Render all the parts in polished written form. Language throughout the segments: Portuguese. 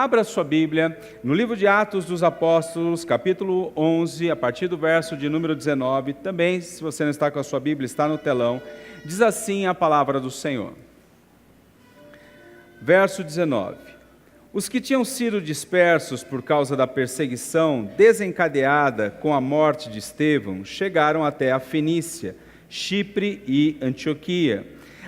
Abra sua Bíblia no livro de Atos dos Apóstolos, capítulo 11, a partir do verso de número 19. Também, se você não está com a sua Bíblia, está no telão. Diz assim a palavra do Senhor. Verso 19. Os que tinham sido dispersos por causa da perseguição desencadeada com a morte de Estevão chegaram até a Fenícia, Chipre e Antioquia,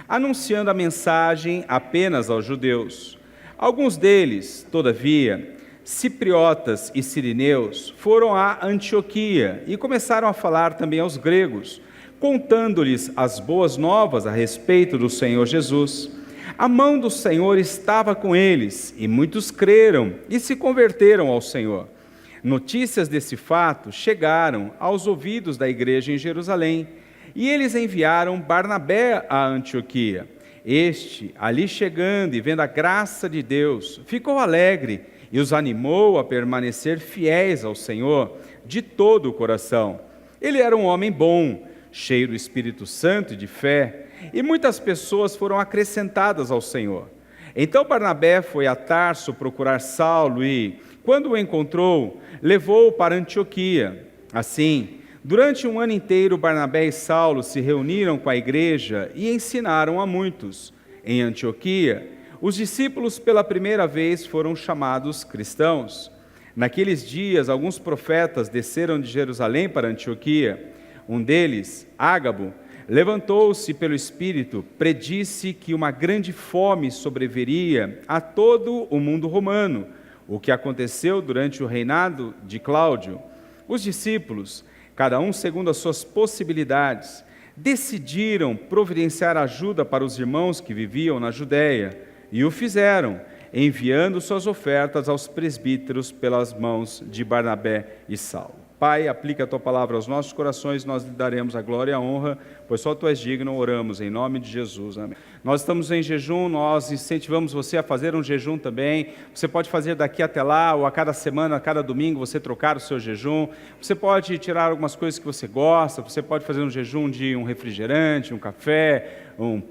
anunciando a mensagem apenas aos judeus. Alguns deles, todavia, cipriotas e sirineus, foram a Antioquia e começaram a falar também aos gregos, contando-lhes as boas novas a respeito do Senhor Jesus. A mão do Senhor estava com eles, e muitos creram e se converteram ao Senhor. Notícias desse fato chegaram aos ouvidos da igreja em Jerusalém, e eles enviaram Barnabé a Antioquia. Este, ali chegando e vendo a graça de Deus, ficou alegre e os animou a permanecer fiéis ao Senhor de todo o coração. Ele era um homem bom, cheio do Espírito Santo e de fé, e muitas pessoas foram acrescentadas ao Senhor. Então Barnabé foi a Tarso procurar Saulo e, quando o encontrou, levou-o para Antioquia. Assim, durante um ano inteiro, Barnabé e Saulo se reuniram com a igreja e ensinaram a muitos. Em Antioquia, os discípulos pela primeira vez foram chamados cristãos. Naqueles dias, alguns profetas desceram de Jerusalém para Antioquia. Um deles, Ágabo, levantou-se pelo Espírito, predisse que uma grande fome sobreviria a todo o mundo romano, o que aconteceu durante o reinado de Cláudio. Os discípulos, cada um segundo as suas possibilidades, decidiram providenciar ajuda para os irmãos que viviam na Judéia, e o fizeram, enviando suas ofertas aos presbíteros pelas mãos de Barnabé e Saulo. Pai, aplica a Tua palavra aos nossos corações, nós lhe daremos a glória e a honra, pois só Tu és digno, oramos em nome de Jesus, amém. Nós estamos em jejum, nós incentivamos você a fazer um jejum também. Você pode fazer daqui até lá, ou a cada semana, a cada domingo, você trocar o seu jejum. Você pode tirar algumas coisas que você gosta, você pode fazer um jejum de um refrigerante, um café,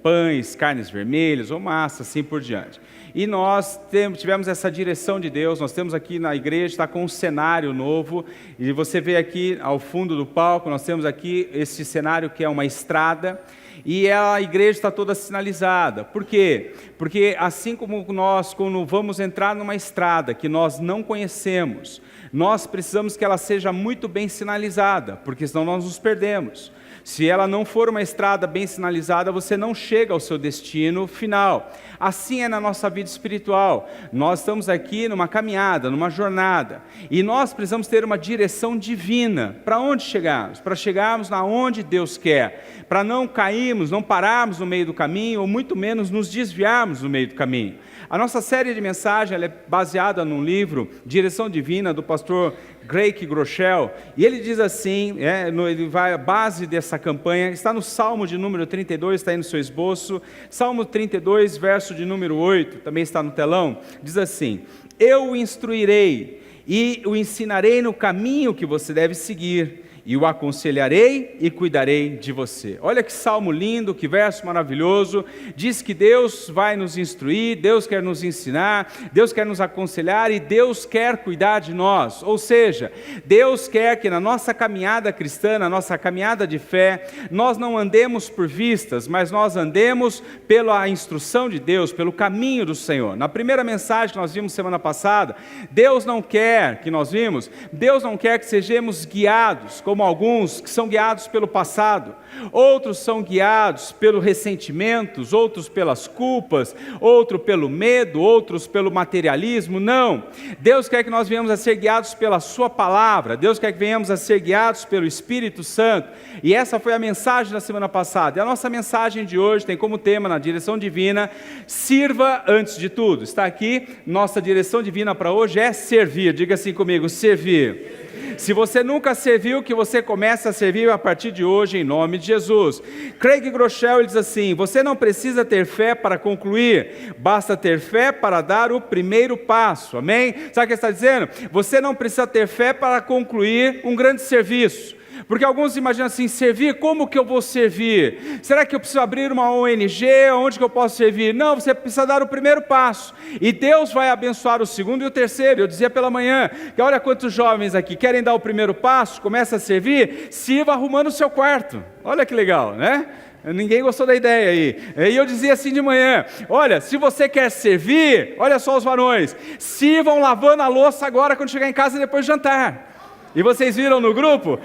pães, carnes vermelhas, ou massa, assim por diante. E nós tivemos essa direção de Deus, nós temos aqui na igreja, está com um cenário novo, e você vê aqui ao fundo do palco, nós temos aqui esse cenário que é uma estrada, e a igreja está toda sinalizada. Por quê? Porque assim como nós, quando vamos entrar numa estrada que nós não conhecemos, nós precisamos que ela seja muito bem sinalizada, porque senão nós nos perdemos. Se ela não for uma estrada bem sinalizada, você não chega ao seu destino final. Assim é na nossa vida espiritual. Nós estamos aqui numa caminhada, numa jornada, e nós precisamos ter uma direção divina. Para onde chegarmos? Para chegarmos aonde Deus quer, para não cairmos, não pararmos no meio do caminho, ou muito menos nos desviarmos no meio do caminho. A nossa série de mensagens ela é baseada num livro, Direção Divina, do pastor Craig Groeschel, e ele diz assim, a base dessa campanha está no Salmo de número 32, está aí no seu esboço, Salmo 32, verso de número 8, também está no telão, diz assim: eu o instruirei e o ensinarei no caminho que você deve seguir, e o aconselharei e cuidarei de você. Olha que salmo lindo, que verso maravilhoso. Diz que Deus vai nos instruir, Deus quer nos ensinar, Deus quer nos aconselhar e Deus quer cuidar de nós. Ou seja, Deus quer que na nossa caminhada cristã, na nossa caminhada de fé, nós não andemos por vistas, mas nós andemos pela instrução de Deus, pelo caminho do Senhor. Na primeira mensagem que nós vimos semana passada, Deus não quer que sejamos guiados, como alguns que são guiados pelo passado, outros são guiados pelos ressentimentos, outros pelas culpas, outros pelo medo, outros pelo materialismo. Não, Deus quer que nós venhamos a ser guiados pela sua palavra, Deus quer que venhamos a ser guiados pelo Espírito Santo, e essa foi a mensagem da semana passada, e a nossa mensagem de hoje tem como tema, na direção divina, sirva antes de tudo. Está aqui, nossa direção divina para hoje é servir. Diga assim comigo, servir. Se você nunca serviu, que você comece a servir a partir de hoje, em nome de Jesus. Craig Groeschel ele diz assim: você não precisa ter fé para concluir, basta ter fé para dar o primeiro passo. Amém? Sabe o que ele está dizendo? Você não precisa ter fé para concluir um grande serviço. Porque alguns imaginam assim, servir, como que eu vou servir? Será que eu preciso abrir uma ONG? Onde que eu posso servir? Não, você precisa dar o primeiro passo, e Deus vai abençoar o segundo e o terceiro. Eu dizia pela manhã, que olha quantos jovens aqui querem dar o primeiro passo, começa a servir, sirva arrumando o seu quarto. Olha que legal, né? Ninguém gostou da ideia aí. E eu dizia assim de manhã, olha, se você quer servir, olha só os varões, sirvam lavando a louça agora quando chegar em casa depois do jantar. E vocês viram no grupo?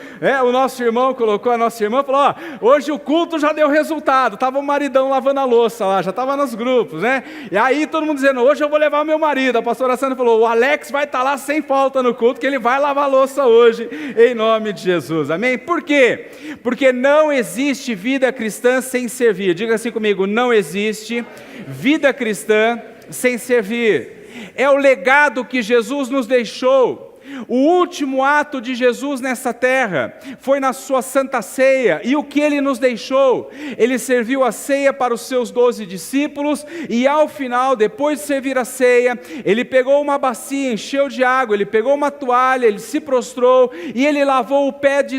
O nosso irmão colocou, a nossa irmã falou, hoje o culto já deu resultado, estava o maridão lavando a louça lá, já estava nos grupos, né? E aí todo mundo dizendo, hoje eu vou levar o meu marido. A pastora Sandra falou, o Alex vai estar lá sem falta no culto, que ele vai lavar a louça hoje, em nome de Jesus, amém? Por quê? Porque não existe vida cristã sem servir. Diga assim comigo, não existe vida cristã sem servir. É o legado que Jesus nos deixou. O último ato de Jesus nessa terra foi na sua santa ceia, e o que ele nos deixou? Ele serviu a ceia para os seus 12 discípulos, e ao final, depois de servir a ceia, ele pegou uma bacia, encheu de água, ele pegou uma toalha, ele se prostrou, e ele lavou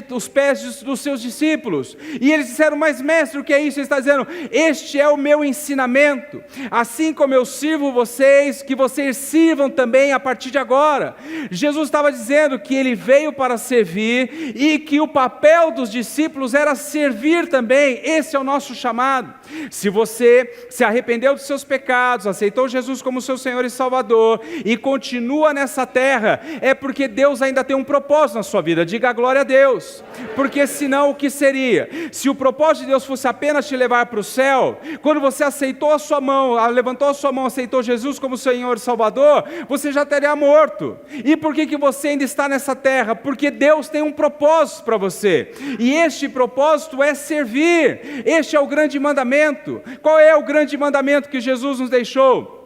os pés dos seus discípulos, e eles disseram, mas mestre, o que é isso? Ele está dizendo, este é o meu ensinamento, assim como eu sirvo vocês, que vocês sirvam também a partir de agora. Jesus estava dizendo que ele veio para servir e que o papel dos discípulos era servir também. Esse é o nosso chamado. Se você se arrependeu dos seus pecados, aceitou Jesus como seu Senhor e Salvador e continua nessa terra, é porque Deus ainda tem um propósito na sua vida. Diga glória a Deus, porque senão o que seria? Se o propósito de Deus fosse apenas te levar para o céu, quando você aceitou a sua mão, levantou a sua mão, aceitou Jesus como Senhor e Salvador, você já teria morto. E por que você ainda está nessa terra? Porque Deus tem um propósito para você, e este propósito é servir. Este é o grande mandamento. Qual é o grande mandamento que Jesus nos deixou?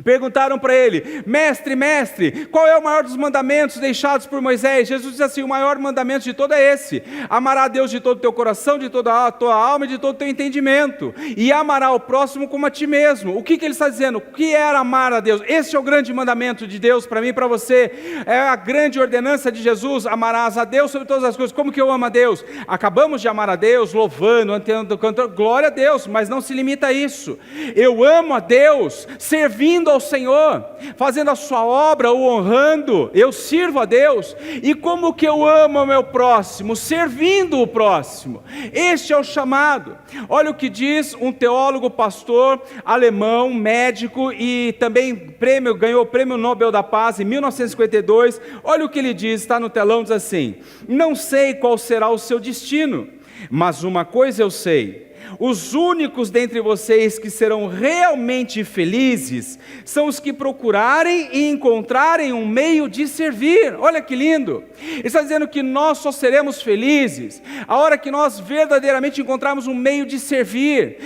Perguntaram para ele, mestre, qual é o maior dos mandamentos deixados por Moisés? Jesus diz assim, o maior mandamento de todo é esse: amará a Deus de todo o teu coração, de toda a tua alma e de todo o teu entendimento, e amará o próximo como a ti mesmo. O que ele está dizendo? O que era amar a Deus? Esse é o grande mandamento de Deus para mim e para você. É a grande ordenança de Jesus: amarás a Deus sobre todas as coisas. Como que eu amo a Deus? Acabamos de amar a Deus, louvando, cantando, glória a Deus, mas não se limita a isso. Eu amo a Deus servindo ao Senhor, fazendo a sua obra, o honrando. Eu sirvo a Deus. E como que eu amo o meu próximo? Servindo o próximo. Este é o chamado. Olha o que diz um teólogo, pastor alemão, médico, e também ganhou o Prêmio Nobel da Paz em 1952. Olha o que ele diz, está no telão, diz assim: não sei qual será o seu destino, mas uma coisa eu sei: os únicos dentre vocês que serão realmente felizes são os que procurarem e encontrarem um meio de servir. Olha que lindo! Ele está dizendo que nós só seremos felizes a hora que nós verdadeiramente encontrarmos um meio de servir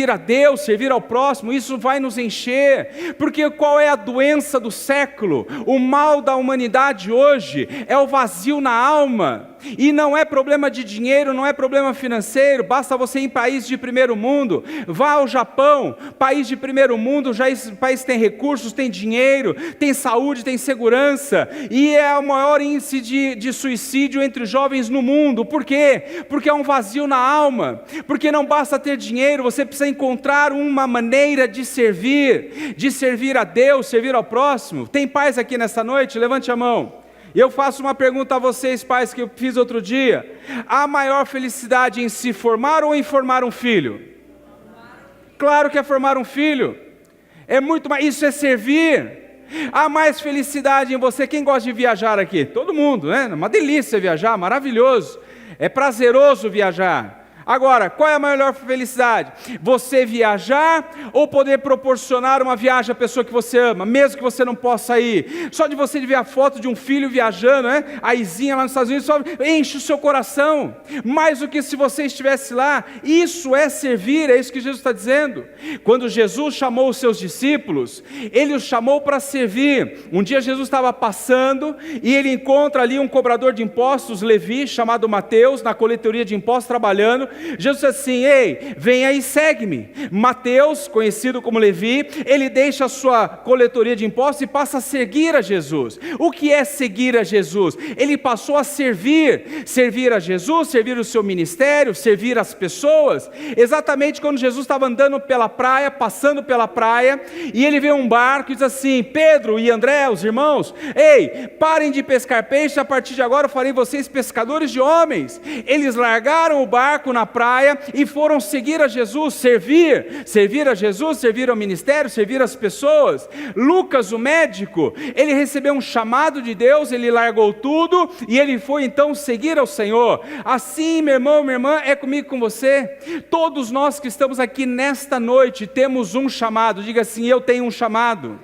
a Deus, servir ao próximo. Isso vai nos encher, porque qual é a doença do século? O mal da humanidade hoje é o vazio na alma. E não é problema de dinheiro, não é problema financeiro. Basta você ir em país de primeiro mundo, vá ao Japão, país de primeiro mundo, já esse país tem recursos, tem dinheiro, tem saúde, tem segurança, e é o maior índice de suicídio entre jovens no mundo. Por quê? Porque há um vazio na alma, porque não basta ter dinheiro, você precisa encontrar uma maneira de servir a Deus, servir ao próximo. Tem pais aqui nessa noite? Levante a mão. E eu faço uma pergunta a vocês, pais, que eu fiz outro dia: há maior felicidade em se formar ou em formar um filho? Claro que é formar um filho. É muito mais, isso é servir. Há mais felicidade em você. Quem gosta de viajar aqui? Todo mundo, né? É uma delícia viajar, maravilhoso. É prazeroso viajar. Agora, qual é a maior felicidade? Você viajar ou poder proporcionar uma viagem à pessoa que você ama, mesmo que você não possa ir? Só de você ver a foto de um filho viajando, né? A Izinha lá nos Estados Unidos, só enche o seu coração, mais do que se você estivesse lá. Isso é servir, é isso que Jesus está dizendo. Quando Jesus chamou os seus discípulos, Ele os chamou para servir. Um dia Jesus estava passando e Ele encontra ali um cobrador de impostos, Levi, chamado Mateus, na coletoria de impostos, trabalhando. Jesus disse assim: ei, venha e segue-me. Mateus, conhecido como Levi, ele deixa a sua coletoria de impostos e passa a seguir a Jesus. O que é seguir a Jesus? Ele passou a servir a Jesus, servir o seu ministério, servir as pessoas. Exatamente quando Jesus estava andando pela praia, passando pela praia, e ele vê um barco e diz assim: Pedro e André, os irmãos, ei, parem de pescar peixe, a partir de agora eu farei vocês pescadores de homens. Eles largaram o barco na praia e foram seguir a Jesus, servir a Jesus, servir ao ministério, servir as pessoas. Lucas, o médico, ele recebeu um chamado de Deus, ele largou tudo e ele foi então seguir ao Senhor. Assim, meu irmão, minha irmã, é comigo, com você. Todos nós que estamos aqui nesta noite temos um chamado. Diga assim: eu tenho um chamado.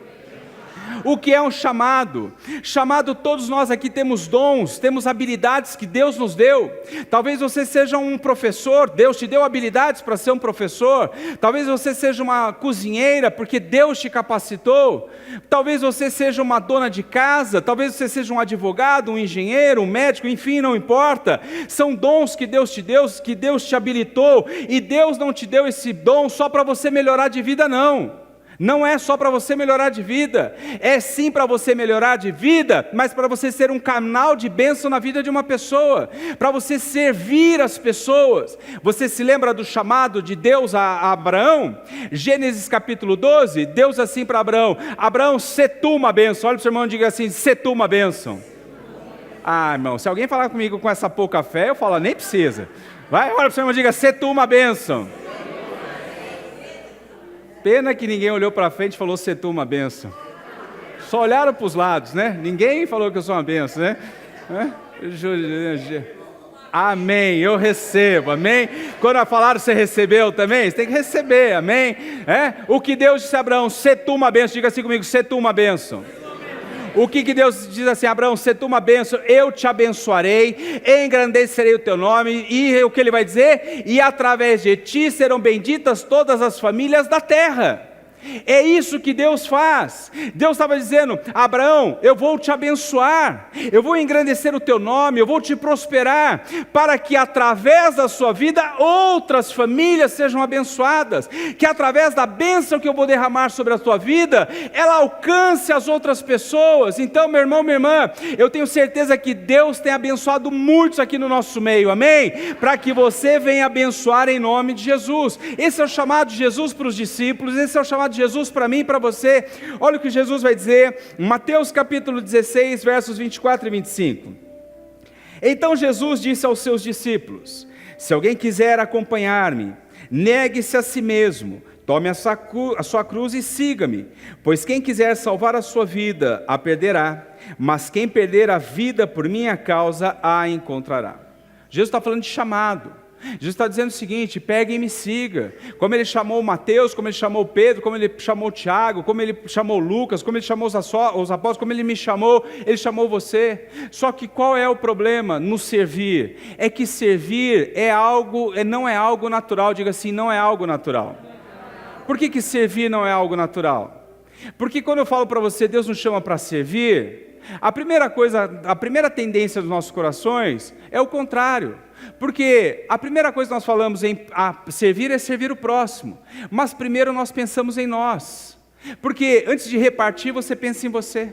O que é um chamado? Chamado, todos nós aqui temos dons, temos habilidades que Deus nos deu. Talvez você seja um professor, Deus te deu habilidades para ser um professor. Talvez você seja uma cozinheira, porque Deus te capacitou. Talvez você seja uma dona de casa, talvez você seja um advogado, um engenheiro, um médico, enfim, não importa. São dons que Deus te deu, que Deus te habilitou, e Deus não te deu esse dom só para você melhorar de vida, não. Não é só para você melhorar de vida, é sim para você melhorar de vida, mas para você ser um canal de bênção na vida de uma pessoa, para você servir as pessoas. Você se lembra do chamado de Deus a Abraão? Gênesis capítulo 12, Deus assim para Abraão: Abraão, sê tu uma bênção. Olha para o seu irmão e diga assim: sê tu uma bênção. Ah, irmão, se alguém falar comigo com essa pouca fé, eu falo: nem precisa. Vai, olha para o seu irmão e diga: sê tu uma bênção. Pena que ninguém olhou para frente e falou: "Sê tu uma bênção". Só olharam para os lados, né? Ninguém falou que eu sou uma bênção, né? Amém, eu recebo, amém? Quando falaram você recebeu também, você tem que receber, amém? O que Deus disse a Abraão: "Sê tu uma bênção", diga assim comigo: "Sê tu uma bênção". O que Deus diz assim: Abraão, sê tu uma bênção, eu te abençoarei, engrandecerei o teu nome, e o que ele vai dizer? E através de ti serão benditas todas as famílias da terra. É isso que Deus faz. Deus estava dizendo: Abraão, eu vou te abençoar, eu vou engrandecer o teu nome, eu vou te prosperar, para que através da sua vida outras famílias sejam abençoadas, que através da bênção que eu vou derramar sobre a tua vida, ela alcance as outras pessoas. Então, meu irmão, minha irmã, eu tenho certeza que Deus tem abençoado muitos aqui no nosso meio, amém? Para que você venha abençoar em nome de Jesus. Esse é o chamado de Jesus para os discípulos, esse é o chamado de Jesus para mim e para você. Olha o que Jesus vai dizer em Mateus capítulo 16, versos 24 e 25. Então Jesus disse aos seus discípulos: se alguém quiser acompanhar-me, negue-se a si mesmo, tome a sua cruz e siga-me, pois quem quiser salvar a sua vida, a perderá, mas quem perder a vida por minha causa, a encontrará. Jesus está falando de chamado. Jesus está dizendo o seguinte: pegue e me siga. Como ele chamou Mateus, como ele chamou Pedro, como ele chamou Tiago, como ele chamou Lucas, como ele chamou os apóstolos, como ele me chamou, ele chamou você. Só que qual é o problema no servir? É que servir não é algo natural. Diga assim: não é algo natural. Por que servir não é algo natural? Porque quando eu falo para você, Deus nos chama para servir, a primeira tendência dos nossos corações é o contrário. Porque a primeira coisa que nós falamos em servir é servir o próximo, mas primeiro nós pensamos em nós, porque antes de repartir você pensa em você.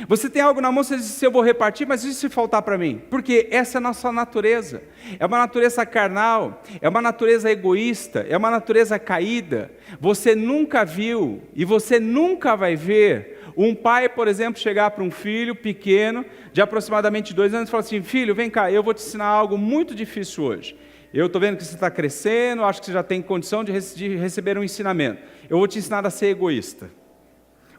Você tem algo na mão, você diz: eu vou repartir, mas e se faltar para mim? Porque essa é a nossa natureza, é uma natureza carnal, é uma natureza egoísta, é uma natureza caída. Você nunca viu e você nunca vai ver um pai, por exemplo, chegar para um filho pequeno, de aproximadamente 2 anos, e falar assim: filho, vem cá, eu vou te ensinar algo muito difícil hoje. Eu estou vendo que você está crescendo, acho que você já tem condição de receber um ensinamento. Eu vou te ensinar a ser egoísta.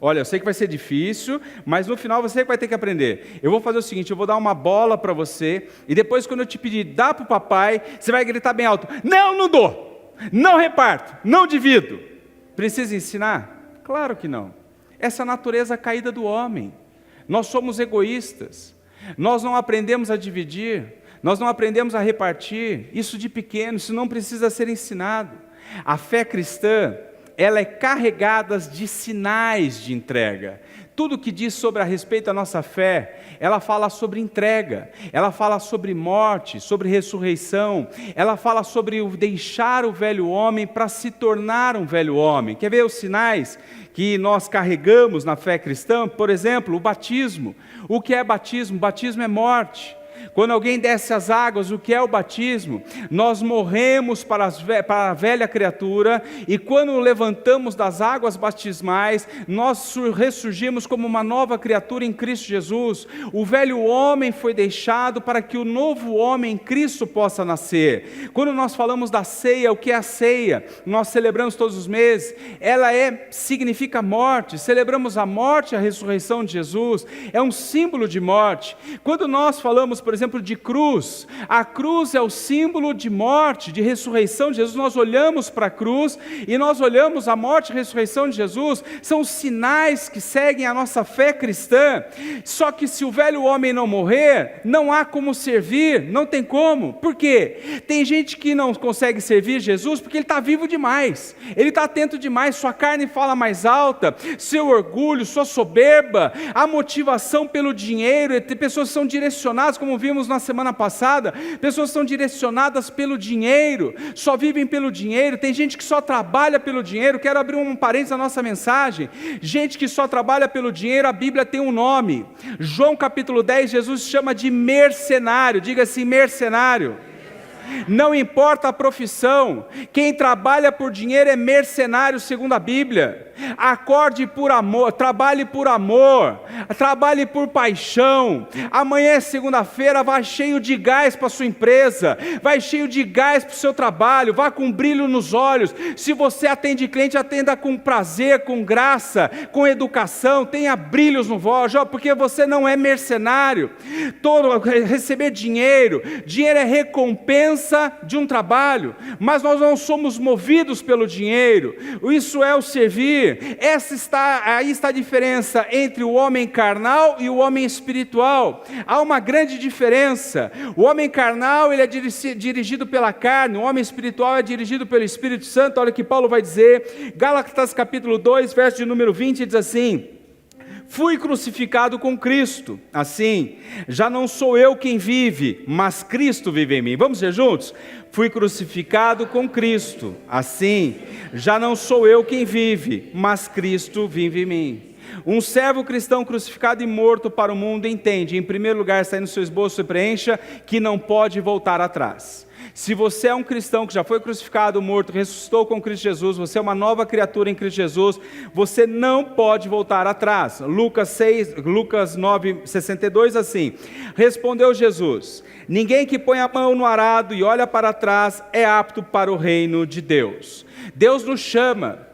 Olha, eu sei que vai ser difícil, mas no final você vai ter que aprender. Eu vou fazer o seguinte: eu vou dar uma bola para você, e depois quando eu te pedir, dá para o papai, você vai gritar bem alto: não, não dou, não reparto, não divido. Precisa ensinar? Claro que não. Essa é a natureza caída do homem. Nós somos egoístas, nós não aprendemos a dividir, nós não aprendemos a repartir. Isso de pequeno, isso não precisa ser ensinado. A fé cristã, ela é carregada de sinais de entrega. tudo que diz sobre a respeito da nossa fé, ela fala sobre entrega, ela fala sobre morte, sobre ressurreição, ela fala sobre deixar o velho homem para se tornar um velho homem. Quer ver os sinais que nós carregamos na fé cristã? Por exemplo, o batismo. O que é batismo? Batismo é morte. Quando alguém desce as águas, o que é o batismo? Nós morremos para a velha criatura, e quando levantamos das águas batismais, nós ressurgimos como uma nova criatura em Cristo Jesus. O velho homem foi deixado para que o novo homem em Cristo possa nascer. Quando nós falamos da ceia, o que é a ceia? Nós celebramos todos os meses, ela significa morte, celebramos a morte e a ressurreição de Jesus, é um símbolo de morte. Quando nós falamos, por exemplo, de cruz, a cruz é o símbolo de morte, de ressurreição de Jesus. Nós olhamos para a cruz e nós olhamos a morte e a ressurreição de Jesus, são os sinais que seguem a nossa fé cristã. Só que se o velho homem não morrer, não há como servir, não tem como. Por quê? Tem gente que não consegue servir Jesus porque ele está vivo demais, ele está atento demais, sua carne fala mais alta, seu orgulho, sua soberba, a motivação pelo dinheiro. Tem pessoas que são direcionadas, como vimos na semana passada, pessoas são direcionadas pelo dinheiro, só vivem pelo dinheiro. Tem gente que só trabalha pelo dinheiro. Quero abrir um parênteses na nossa mensagem. Gente que só trabalha pelo dinheiro, a Bíblia tem um nome. João capítulo 10, Jesus chama de mercenário. Diga assim, mercenário. Não importa a profissão, quem trabalha por dinheiro é mercenário segundo a Bíblia. Acorde por amor, trabalhe por paixão. Amanhã é segunda-feira, vá cheio de gás para a sua empresa, vai cheio de gás para o seu trabalho, vá com brilho nos olhos. Se você atende cliente, atenda com prazer, com graça, com educação, tenha brilhos no voz, porque você não é mercenário. Receber dinheiro é recompensa de um trabalho, mas nós não somos movidos pelo dinheiro. Isso é o servir. Aí está a diferença entre o homem carnal e o homem espiritual. Há uma grande diferença. O homem carnal, ele é dirigido pela carne, o homem espiritual é dirigido pelo Espírito Santo. Olha o que Paulo vai dizer, Gálatas capítulo 2, verso de número 20, diz assim: fui crucificado com Cristo, assim, já não sou eu quem vive, mas Cristo vive em mim. Vamos ver juntos? Fui crucificado com Cristo, assim, já não sou eu quem vive, mas Cristo vive em mim. Um servo cristão crucificado e morto para o mundo entende, em primeiro lugar, está aí no seu esboço e preencha, que não pode voltar atrás. Se você é um cristão que já foi crucificado, morto, ressuscitou com Cristo Jesus, você é uma nova criatura em Cristo Jesus, você não pode voltar atrás. Lucas 9:62, assim: respondeu Jesus: ninguém que põe a mão no arado e olha para trás é apto para o reino de Deus. Deus nos chama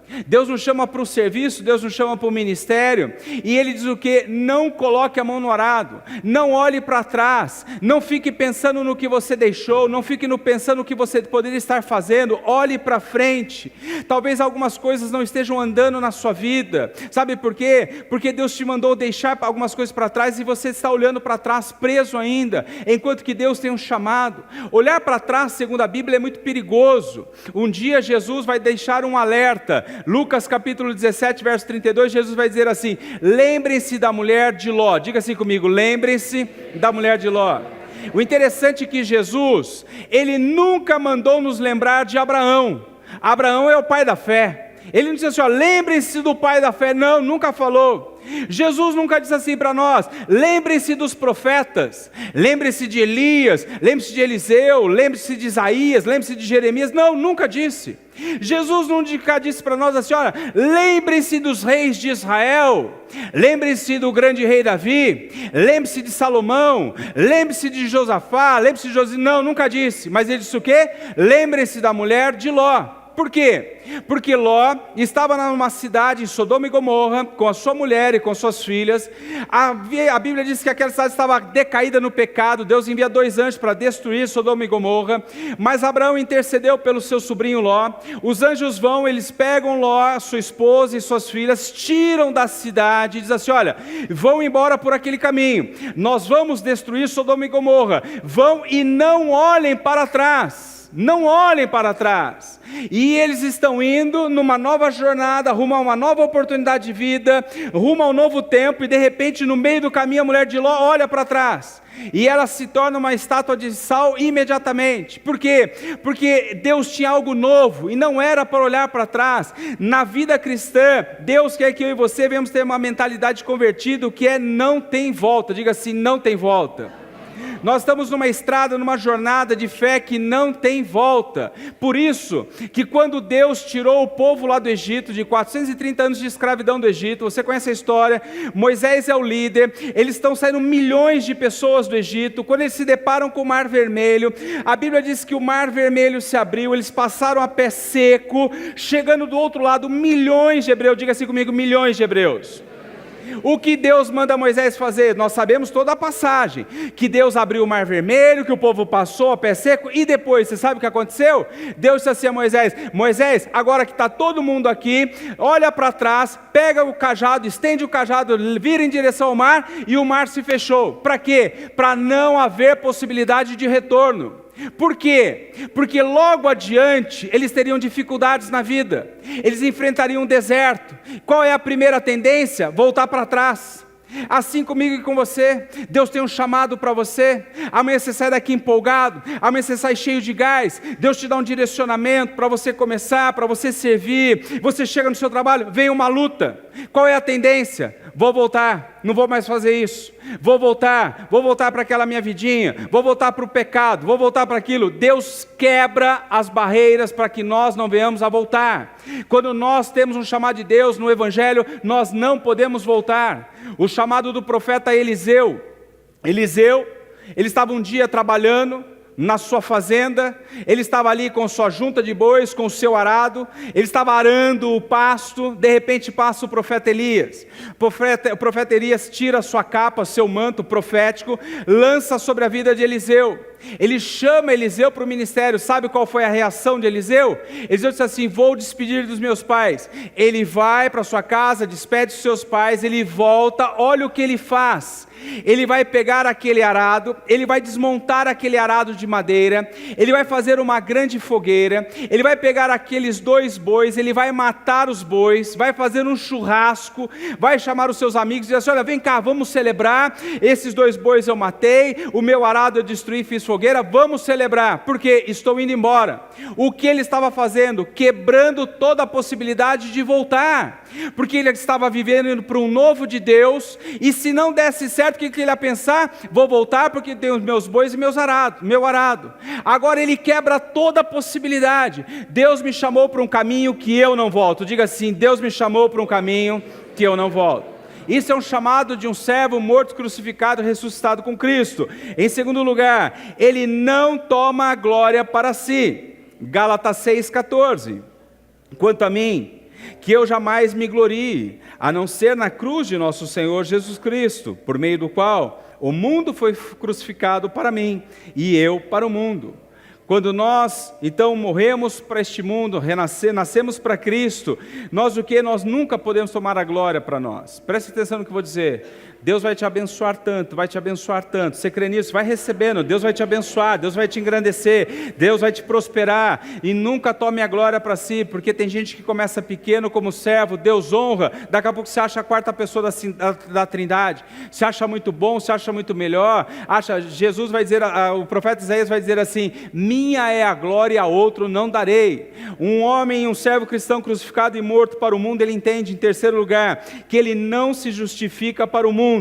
para o serviço, Deus nos chama para o ministério, e Ele diz o quê? Não coloque a mão no arado, não olhe para trás, não fique pensando no que você deixou, não fique pensando no que você poderia estar fazendo, olhe para frente. Talvez algumas coisas não estejam andando na sua vida, sabe por quê? Porque Deus te mandou deixar algumas coisas para trás, e você está olhando para trás, preso ainda, enquanto que Deus tem um chamado. Olhar para trás, segundo a Bíblia, é muito perigoso. Um dia Jesus vai deixar um alerta. Lucas capítulo 17, verso 32, Jesus vai dizer assim: lembrem-se da mulher de Ló. Diga assim comigo, lembrem-se da mulher de Ló. O interessante é que Jesus, Ele nunca mandou nos lembrar de Abraão. Abraão é o pai da fé. Ele não disse assim, lembrem-se do pai da fé. Não, nunca falou. Jesus nunca disse assim para nós: lembrem-se dos profetas, lembrem-se de Elias, lembrem-se de Eliseu, lembrem-se de Isaías, lembrem-se de Jeremias. Não, nunca disse. Jesus nunca disse para nós assim: olha, lembrem-se dos reis de Israel, lembrem-se do grande rei Davi, lembrem-se de Salomão, lembrem-se de Josafá, lembrem-se de José. Não, nunca disse. Mas ele disse o quê? Lembrem-se da mulher de Ló. Por quê? Porque Ló estava numa cidade em Sodoma e Gomorra, com a sua mulher e com suas filhas. A Bíblia diz que aquela cidade estava decaída no pecado. Deus envia 2 anjos para destruir Sodoma e Gomorra, mas Abraão intercedeu pelo seu sobrinho Ló. Os anjos vão, eles pegam Ló, sua esposa e suas filhas, tiram da cidade e diz assim: olha, vão embora por aquele caminho, nós vamos destruir Sodoma e Gomorra, vão e não olhem para trás. Não olhem para trás. e eles estão indo numa nova jornada, rumo a uma nova oportunidade de vida, rumo ao novo tempo, e de repente no meio do caminho a mulher de Ló olha para trás, e ela se torna uma estátua de sal imediatamente. Por quê? Porque Deus tinha algo novo, e não era para olhar para trás. Na vida cristã, Deus quer que eu e você venhamos ter uma mentalidade de convertido, que é não tem volta. Diga assim, não tem volta. Nós estamos numa estrada, numa jornada de fé que não tem volta. Por isso, que quando Deus tirou o povo lá do Egito, de 430 anos de escravidão do Egito, você conhece a história, Moisés é o líder, eles estão saindo milhões de pessoas do Egito, quando eles se deparam com o Mar Vermelho, a Bíblia diz que o Mar Vermelho se abriu, eles passaram a pé seco, chegando do outro lado, milhões de hebreus, diga assim comigo, milhões de hebreus. O que Deus manda Moisés fazer? Nós sabemos toda a passagem, que Deus abriu o Mar Vermelho, que o povo passou a pé seco, e depois, você sabe o que aconteceu? Deus disse assim a Moisés, Moisés, agora que está todo mundo aqui, olha para trás, pega o cajado, estende o cajado, vira em direção ao mar, e o mar se fechou. Para quê? Para não haver possibilidade de retorno. Por quê? Porque logo adiante eles teriam dificuldades na vida, eles enfrentariam um deserto. Qual é a primeira tendência? Voltar para trás. Assim comigo e com você, Deus tem um chamado para você. Amanhã você sai daqui empolgado, amanhã você sai cheio de gás, Deus te dá um direcionamento para você começar, para você servir. Você chega no seu trabalho, vem uma luta. Qual é a tendência? Vou voltar, não vou mais fazer isso. Vou voltar para aquela minha vidinha, vou voltar para o pecado, vou voltar para aquilo. Deus quebra as barreiras para que nós não venhamos a voltar. Quando nós temos um chamado de Deus no Evangelho, nós não podemos voltar. O chamado do profeta Eliseu, ele estava um dia trabalhando na sua fazenda, ele estava ali com sua junta de bois, com o seu arado, ele estava arando o pasto, de repente passa o profeta Elias. O profeta Elias tira sua capa, seu manto profético, lança sobre a vida de Eliseu. Ele chama Eliseu para o ministério. Sabe qual foi a reação de Eliseu? Eliseu disse assim, vou despedir dos meus pais. Ele vai para sua casa, despede dos seus pais, ele volta, olha o que ele faz. Ele vai pegar aquele arado, ele vai desmontar aquele arado de madeira, ele vai fazer uma grande fogueira, ele vai pegar aqueles 2 bois, ele vai matar os bois, vai fazer um churrasco, vai chamar os seus amigos e dizer assim, olha, vem cá, vamos celebrar, esses 2 bois eu matei, o meu arado eu destruí, fiz fogueira, vamos celebrar, porque estou indo embora. O que ele estava fazendo? Quebrando toda a possibilidade de voltar, porque ele estava vivendo para um novo de Deus, e se não desse certo, o que ele ia pensar? Vou voltar porque tenho os meus bois e meu arado. Agora ele quebra toda a possibilidade. Deus me chamou para um caminho que eu não volto. Diga assim, Deus me chamou para um caminho que eu não volto. Isso é um chamado de um servo morto, crucificado, ressuscitado com Cristo. Em segundo lugar, ele não toma a glória para si. Gálatas 6,14. Quanto a mim, que eu jamais me glorie, a não ser na cruz de nosso Senhor Jesus Cristo, por meio do qual o mundo foi crucificado para mim, e eu para o mundo. Quando nós, então, morremos para este mundo, nascemos para Cristo, nós nunca podemos tomar a glória para nós. Preste atenção no que eu vou dizer. Deus vai te abençoar tanto, você crê nisso? Vai recebendo, Deus vai te abençoar, Deus vai te engrandecer, Deus vai te prosperar, e nunca tome a glória para si, porque tem gente que começa pequeno como servo, Deus honra, daqui a pouco você acha a 4ª pessoa da Trindade, se acha muito bom, se acha muito melhor, Jesus vai dizer, o profeta Isaías vai dizer assim, minha é a glória, a outro não darei. Um homem, um servo cristão crucificado e morto para o mundo, ele entende, em terceiro lugar, que ele não se justifica para o mundo.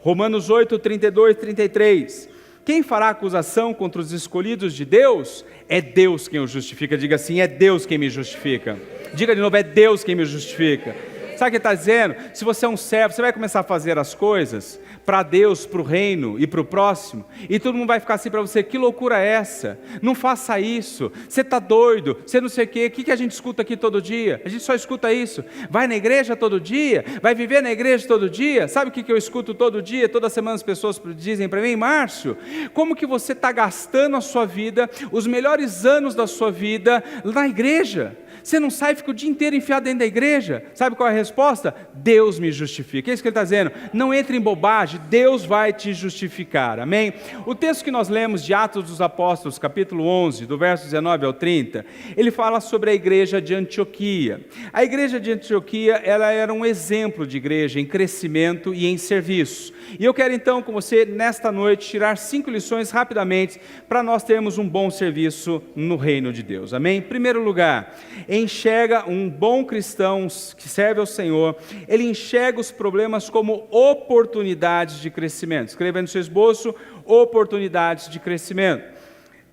Romanos 8, 32, 33. Quem fará acusação contra os escolhidos de Deus? É Deus quem os justifica. Diga assim, é Deus quem me justifica. Diga de novo, é Deus quem me justifica. Sabe o que ele está dizendo? Se você é um servo, você vai começar a fazer as coisas para Deus, para o reino e para o próximo, e todo mundo vai ficar assim para você, que loucura é essa? Não faça isso, você está doido, você não sei o quê. O que a gente escuta aqui todo dia? A gente só escuta isso. Vai na igreja todo dia? Vai viver na igreja todo dia? Sabe o que eu escuto todo dia? Toda semana as pessoas dizem para mim, Márcio, como que você está gastando a sua vida, os melhores anos da sua vida na igreja? Você não sai, fica o dia inteiro enfiado dentro da igreja. Sabe qual é a resposta? Deus me justifica. É isso que ele está dizendo. Não entre em bobagem, verdade, Deus vai te justificar, amém? O texto que nós lemos de Atos dos Apóstolos, capítulo 11, do verso 19 ao 30, ele fala sobre a igreja de Antioquia. A igreja de Antioquia, ela era um exemplo de igreja em crescimento e em serviço. E eu quero então com você, nesta noite, tirar 5 lições rapidamente, para nós termos um bom serviço no reino de Deus, amém? Em primeiro lugar, enxerga um bom cristão que serve ao Senhor, ele enxerga os problemas como oportunidades de crescimento. Escreva no seu esboço, oportunidades de crescimento.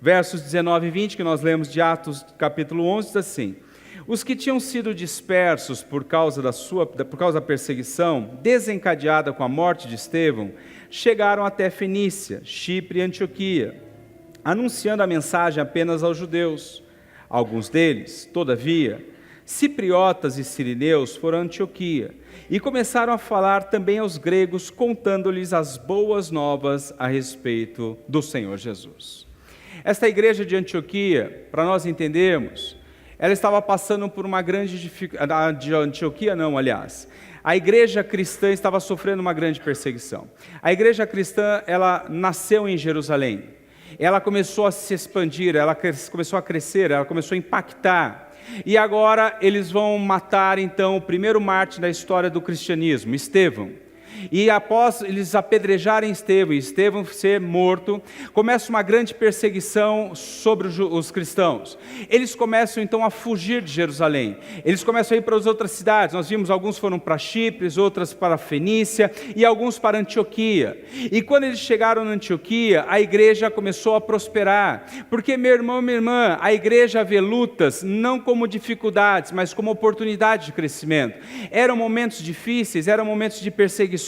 Versos 19 e 20, que nós lemos de Atos, capítulo 11, diz assim: os que tinham sido dispersos por causa da perseguição, desencadeada com a morte de Estevão, chegaram até Fenícia, Chipre e Antioquia, anunciando a mensagem apenas aos judeus. Alguns deles, todavia, cipriotas e sirineus, foram a Antioquia e começaram a falar também aos gregos, contando-lhes as boas novas a respeito do Senhor Jesus. Esta igreja de Antioquia, para nós entendermos, ela estava passando por uma grande dificuldade. A igreja cristã estava sofrendo uma grande perseguição. A igreja cristã, ela nasceu em Jerusalém. Ela começou a se expandir, ela começou a crescer, ela começou a impactar. E agora eles vão matar então o primeiro mártir da história do cristianismo, Estevão. E após eles apedrejarem Estevão e Estevão ser morto, começa uma grande perseguição sobre os cristãos. Eles começam então a fugir de Jerusalém, eles começam a ir para as outras cidades. Nós vimos, alguns foram para Chipre, outras para Fenícia e alguns para Antioquia. E quando eles chegaram na Antioquia, a igreja começou a prosperar, porque, meu irmão, minha irmã, a igreja vê lutas não como dificuldades, mas como oportunidade de crescimento. Eram momentos difíceis, eram momentos de perseguição,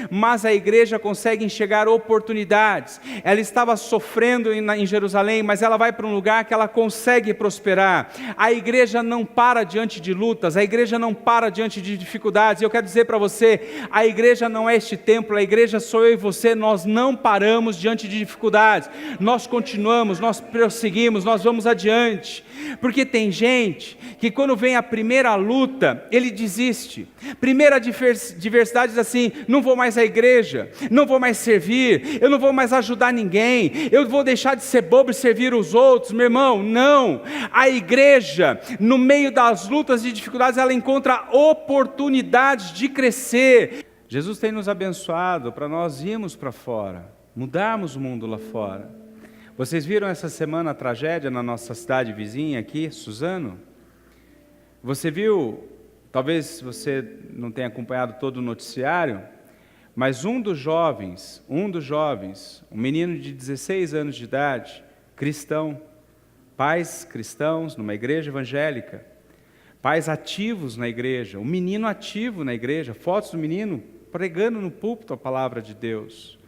mas a igreja consegue enxergar oportunidades. Ela estava sofrendo em Jerusalém, mas ela vai para um lugar que ela consegue prosperar. A igreja não para diante de lutas, a igreja não para diante de dificuldades. Eu quero dizer para você, a igreja não é este templo, a igreja sou eu e você. Nós não paramos diante de dificuldades, nós continuamos, nós prosseguimos, nós vamos adiante, porque tem gente que quando vem a primeira luta, ele desiste. Primeira diversidade diz assim: não vou mais à igreja, não vou mais servir, eu não vou mais ajudar ninguém, eu vou deixar de ser bobo e servir os outros. Meu irmão, não. A igreja, no meio das lutas e dificuldades, ela encontra oportunidades de crescer. Jesus tem nos abençoado para nós irmos para fora, mudarmos o mundo lá fora. Vocês viram essa semana a tragédia na nossa cidade vizinha aqui, Suzano? Você viu? Talvez você não tenha acompanhado todo o noticiário, mas um dos jovens, um menino de 16 anos de idade, cristão, pais cristãos numa igreja evangélica, pais ativos na igreja, um menino ativo na igreja, fotos do menino pregando no púlpito a palavra de Deus.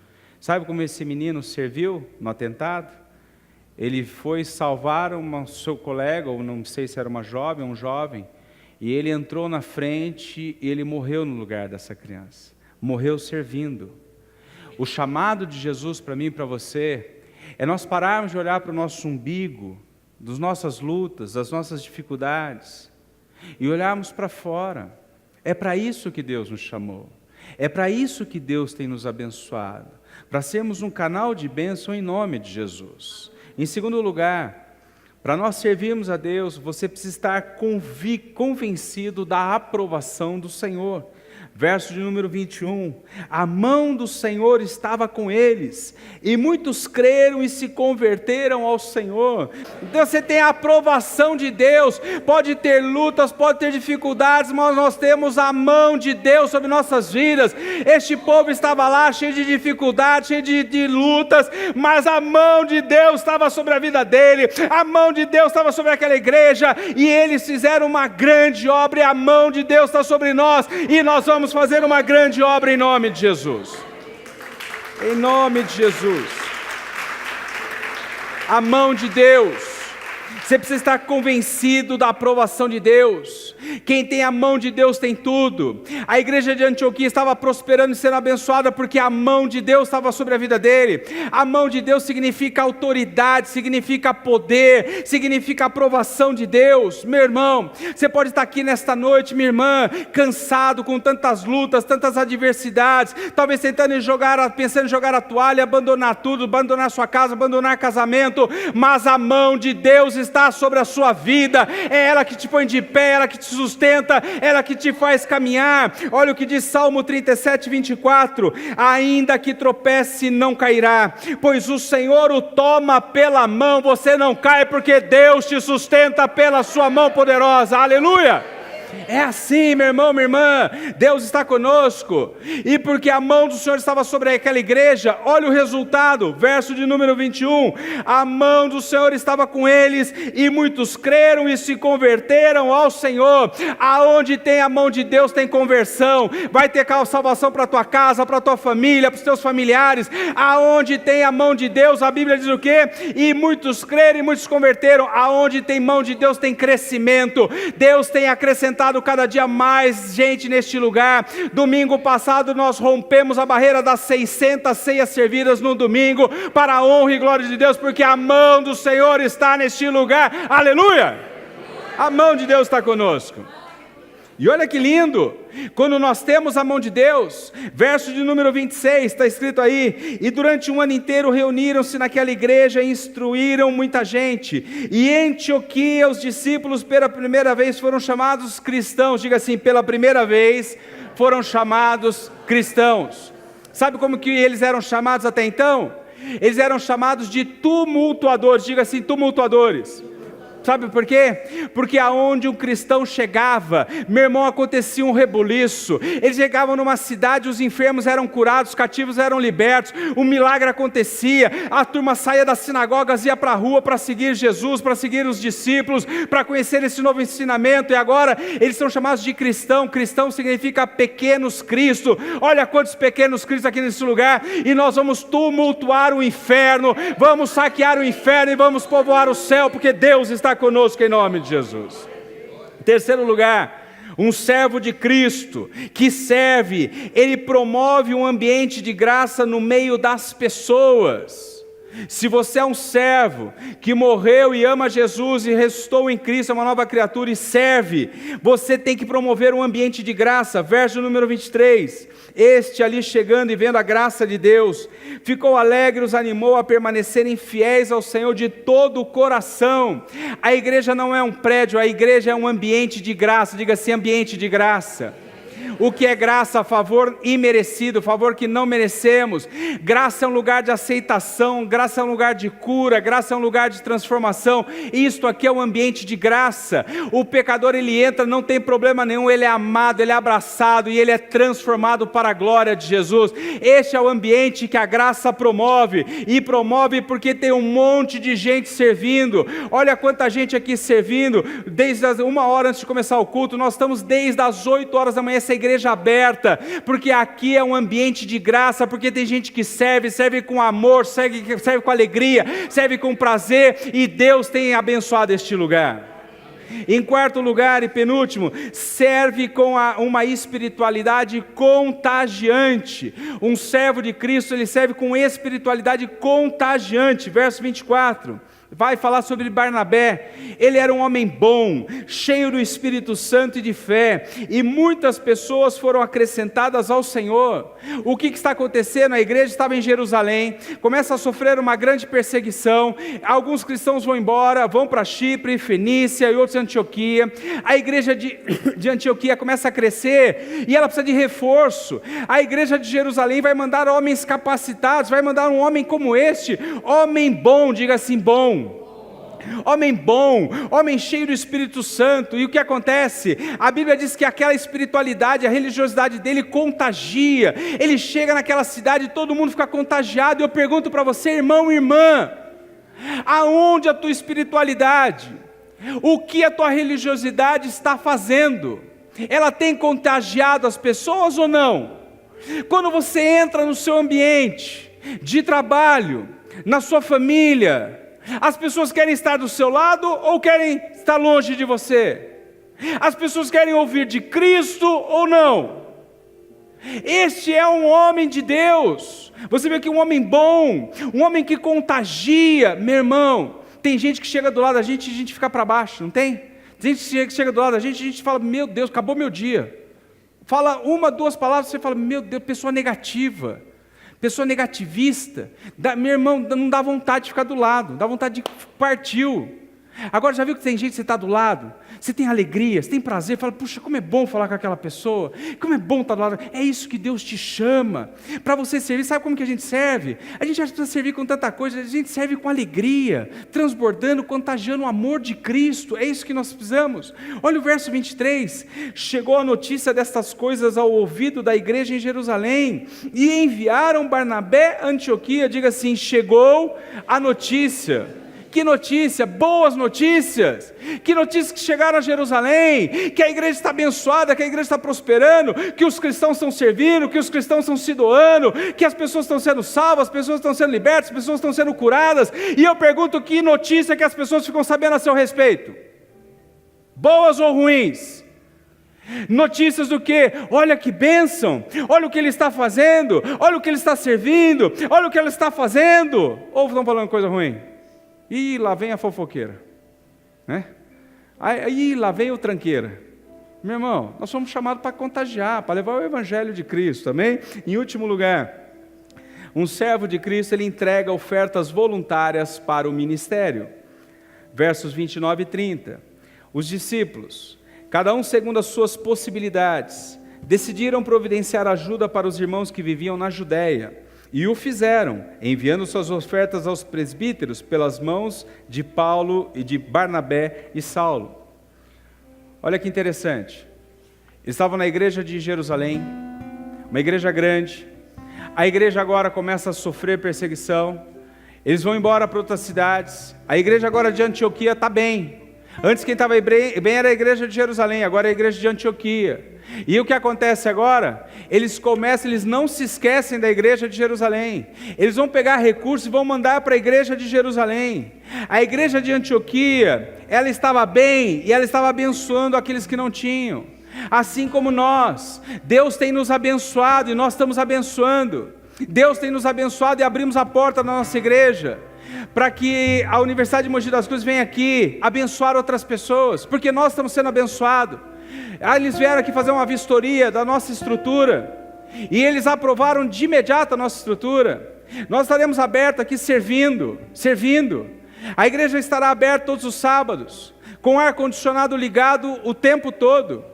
Sabe como esse menino serviu no atentado? Ele foi salvar seu colega, ou não sei se era uma jovem ou um jovem, e ele entrou na frente e ele morreu no lugar dessa criança. Morreu servindo. O chamado de Jesus para mim e para você é nós pararmos de olhar para o nosso umbigo, das nossas lutas, das nossas dificuldades, e olharmos para fora. É para isso que Deus nos chamou. É para isso que Deus tem nos abençoado, para sermos um canal de bênção em nome de Jesus. Em segundo lugar, para nós servirmos a Deus, você precisa estar convencido da aprovação do Senhor. Verso de número 21, a mão do Senhor estava com eles, e muitos creram e se converteram ao Senhor. Então você tem a aprovação de Deus. Pode ter lutas, pode ter dificuldades, mas nós temos a mão de Deus sobre nossas vidas. Este povo estava lá cheio de dificuldades, cheio de lutas, mas a mão de Deus estava sobre a vida dele, a mão de Deus estava sobre aquela igreja, e eles fizeram uma grande obra, e a mão de Deus está sobre nós, e nós vamos fazer uma grande obra em nome de Jesus. Em nome de Jesus. A mão de Deus. Você precisa estar convencido da aprovação de Deus. Quem tem a mão de Deus tem tudo. A igreja de Antioquia estava prosperando e sendo abençoada porque a mão de Deus estava sobre a vida dele. A mão de Deus significa autoridade, significa poder, significa aprovação de Deus. Meu irmão, você pode estar aqui nesta noite, minha irmã, cansado com tantas lutas, tantas adversidades, talvez pensando em jogar a toalha, abandonar tudo, abandonar sua casa, abandonar casamento, mas a mão de Deus está sobre a sua vida. É ela que te põe de pé, ela que te sustenta, ela que te faz caminhar. Olha o que diz Salmo 37, 24: ainda que tropece, não cairá, pois o Senhor o toma pela mão. Você não cai porque Deus te sustenta pela sua mão poderosa. Aleluia! É assim, meu irmão, minha irmã, Deus está conosco, e porque a mão do Senhor estava sobre aquela igreja, olha o resultado, verso de número 21, a mão do Senhor estava com eles, e muitos creram e se converteram ao Senhor. Aonde tem a mão de Deus tem conversão, vai ter salvação para a tua casa, para a tua família, para os teus familiares. Aonde tem a mão de Deus, a Bíblia diz o quê? E muitos creram e muitos se converteram. Aonde tem mão de Deus tem crescimento. Deus tem acrescentado cada dia mais gente neste lugar. Domingo passado nós rompemos a barreira das 600 ceias servidas no domingo, para a honra e glória de Deus, porque a mão do Senhor está neste lugar. Aleluia! A mão de Deus está conosco. E olha que lindo, quando nós temos a mão de Deus, verso de número 26, está escrito aí: e durante um ano inteiro reuniram-se naquela igreja e instruíram muita gente, e em Antioquia os discípulos pela primeira vez foram chamados cristãos. Diga assim: pela primeira vez foram chamados cristãos. Sabe como que eles eram chamados até então? Eles eram chamados de tumultuadores. Diga assim: tumultuadores. Sabe por quê? Porque aonde um cristão chegava, meu irmão, acontecia um rebuliço. Eles chegavam numa cidade, os enfermos eram curados, os cativos eram libertos, um milagre acontecia, a turma saía das sinagogas, ia para a rua para seguir Jesus, para seguir os discípulos, para conhecer esse novo ensinamento. E agora eles são chamados de cristão. Cristão significa pequenos Cristo. Olha quantos pequenos Cristos aqui nesse lugar. E nós vamos tumultuar o inferno, vamos saquear o inferno e vamos povoar o céu, porque Deus está conosco em nome de Jesus. Em terceiro lugar, um servo de Cristo que serve, ele promove um ambiente de graça no meio das pessoas. Se você é um servo que morreu e ama Jesus e ressuscitou em Cristo, é uma nova criatura e serve, você tem que promover um ambiente de graça. Verso número 23, este ali chegando e vendo a graça de Deus, ficou alegre, os animou a permanecerem fiéis ao Senhor de todo o coração. A igreja não é um prédio, a igreja é um ambiente de graça. Diga assim: ambiente de graça. O que é graça? Favor imerecido, favor que não merecemos. Graça é um lugar de aceitação, graça é um lugar de cura, graça é um lugar de transformação. Isto aqui é um ambiente de graça. O pecador, ele entra, não tem problema nenhum, ele é amado, ele é abraçado e ele é transformado para a glória de Jesus. Este é o ambiente que a graça promove, e promove porque tem um monte de gente servindo. Olha quanta gente aqui servindo, desde as 1 hora antes de começar o culto, nós estamos desde as 8 horas da manhã, essa igreja aberta, porque aqui é um ambiente de graça, porque tem gente que serve com amor, serve com alegria, serve com prazer, e Deus tem abençoado este lugar. Em quarto lugar e penúltimo, serve com uma espiritualidade contagiante. Um servo de Cristo, ele serve com espiritualidade contagiante. Verso 24, vai falar sobre Barnabé. Ele era um homem bom, cheio do Espírito Santo e de fé, e muitas pessoas foram acrescentadas ao Senhor. O que está acontecendo? A igreja estava em Jerusalém, começa a sofrer uma grande perseguição, alguns cristãos vão embora, vão para Chipre, Fenícia e outros Antioquia. A igreja de Antioquia começa a crescer, e ela precisa de reforço. A igreja de Jerusalém vai mandar homens capacitados, vai mandar um homem como este, homem bom, diga assim: bom. Homem bom, homem cheio do Espírito Santo. E o que acontece? A Bíblia diz que aquela espiritualidade, a religiosidade dele contagia. Ele chega naquela cidade e todo mundo fica contagiado. E eu pergunto para você, irmão e irmã, aonde a tua espiritualidade, o que a tua religiosidade está fazendo? Ela tem contagiado as pessoas ou não? Quando você entra no seu ambiente de trabalho, na sua família, as pessoas querem estar do seu lado ou querem estar longe de você? As pessoas querem ouvir de Cristo ou não? Este é um homem de Deus. Você vê que um homem bom, um homem que contagia. Meu irmão, tem gente que chega do lado da gente e a gente fica para baixo, não tem? Tem gente que chega do lado da gente e a gente fala, meu Deus, acabou meu dia. Fala uma, duas palavras, você fala, meu Deus, pessoa negativa, pessoa negativista. Meu irmão, não dá vontade de ficar do lado, dá vontade de partir. Agora, já viu que tem gente que você está do lado? Você tem alegria, você tem prazer, fala, puxa, como é bom falar com aquela pessoa, como é bom estar do lado. É isso que Deus te chama, para você servir. Sabe como que a gente serve? A gente acha que precisa servir com tanta coisa, a gente serve com alegria, transbordando, contagiando o amor de Cristo. É isso que nós precisamos. Olha o verso 23, chegou a notícia destas coisas ao ouvido da igreja em Jerusalém, e enviaram Barnabé a Antioquia. Diga assim, chegou a notícia. Que notícia, boas notícias, que notícias que chegaram a Jerusalém, que a igreja está abençoada, que a igreja está prosperando, que os cristãos estão servindo, que os cristãos estão se doando, que as pessoas estão sendo salvas, as pessoas estão sendo libertas, as pessoas estão sendo curadas. E eu pergunto, que notícia que as pessoas ficam sabendo a seu respeito? Boas ou ruins? Notícias do que? Olha que bênção, olha o que ele está fazendo, olha o que ele está servindo, olha o que ele está fazendo. Ou estão falando coisa ruim? Ih, lá vem a fofoqueira, né? Aí lá vem o tranqueira. Meu irmão, nós somos chamados para contagiar, para levar o evangelho de Cristo, amém? Em último lugar, um servo de Cristo, ele entrega ofertas voluntárias para o ministério. Versos 29 e 30. Os discípulos, cada um segundo as suas possibilidades, decidiram providenciar ajuda para os irmãos que viviam na Judéia. E o fizeram, enviando suas ofertas aos presbíteros pelas mãos de Paulo e de Barnabé e Saulo. Olha que interessante. Eles estavam na igreja de Jerusalém, uma igreja grande. A igreja agora começa a sofrer perseguição. Eles vão embora para outras cidades. A igreja agora de Antioquia está bem. Antes quem estava bem era a igreja de Jerusalém, agora é a igreja de Antioquia. E o que acontece agora? Eles não se esquecem da igreja de Jerusalém. Eles vão pegar recursos e vão mandar para a igreja de Jerusalém. A igreja de Antioquia, ela estava bem e ela estava abençoando aqueles que não tinham. Assim como nós, Deus tem nos abençoado e nós estamos abençoando. Deus tem nos abençoado e abrimos a porta da nossa igreja, para que a Universidade de Mogi das Cruzes venha aqui abençoar outras pessoas, porque nós estamos sendo abençoados. Eles vieram aqui fazer uma vistoria da nossa estrutura, e eles aprovaram de imediato a nossa estrutura. Nós estaremos abertos aqui servindo. A igreja estará aberta todos os sábados, com o ar-condicionado ligado o tempo todo.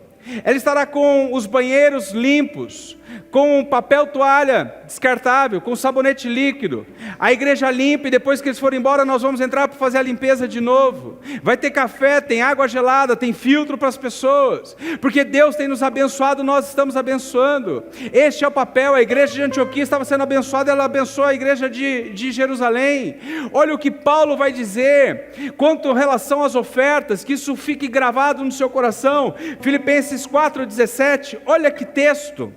Ela estará com os banheiros limpos, com papel toalha descartável, com sabonete líquido. A igreja limpa, e depois que eles forem embora, nós vamos entrar para fazer a limpeza de novo. Vai ter café, tem água gelada, tem filtro para as pessoas, porque Deus tem nos abençoado, nós estamos abençoando. Este é o papel. A igreja de Antioquia estava sendo abençoada, ela abençoa a igreja de Jerusalém. Olha o que Paulo vai dizer quanto em relação às ofertas, que isso fique gravado no seu coração. Filipenses 4,17, olha que texto.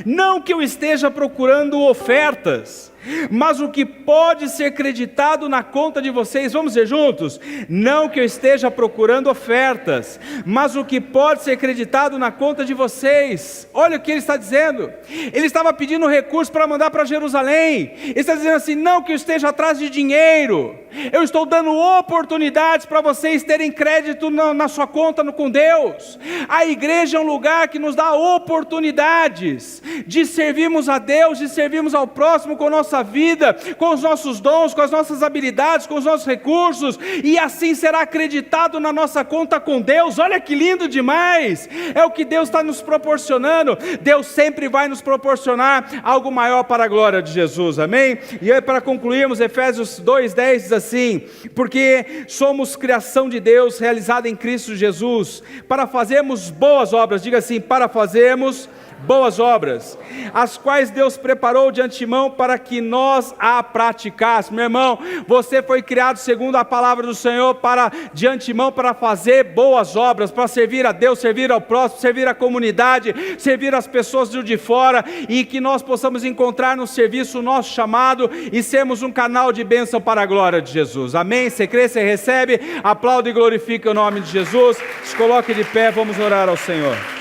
Não que eu esteja procurando ofertas, mas o que pode ser creditado na conta de vocês. Vamos dizer juntos? Não que eu esteja procurando ofertas, mas o que pode ser creditado na conta de vocês. Olha o que ele está dizendo. Ele estava pedindo recurso para mandar para Jerusalém. Ele está dizendo assim, não que eu esteja atrás de dinheiro, eu estou dando oportunidades para vocês terem crédito na sua conta com Deus. A igreja é um lugar que nos dá oportunidades de servirmos a Deus, de servirmos ao próximo com nossa vida, com os nossos dons, com as nossas habilidades, com os nossos recursos, e assim será acreditado na nossa conta com Deus. Olha que lindo demais, é o que Deus está nos proporcionando. Deus sempre vai nos proporcionar algo maior para a glória de Jesus, amém? E aí, para concluirmos, Efésios 2,10 diz assim, porque somos criação de Deus, realizada em Cristo Jesus, para fazermos boas obras. Diga assim, para fazermos boas obras, as quais Deus preparou de antemão para que nós a praticássemos. Meu irmão, você foi criado segundo a palavra do Senhor de antemão para fazer boas obras, para servir a Deus, servir ao próximo, servir a comunidade, servir as pessoas de fora, e que nós possamos encontrar no serviço o nosso chamado e sermos um canal de bênção para a glória de Jesus. Amém? Você crê, você recebe, aplaude e glorifica o nome de Jesus. Se coloque de pé, vamos orar ao Senhor.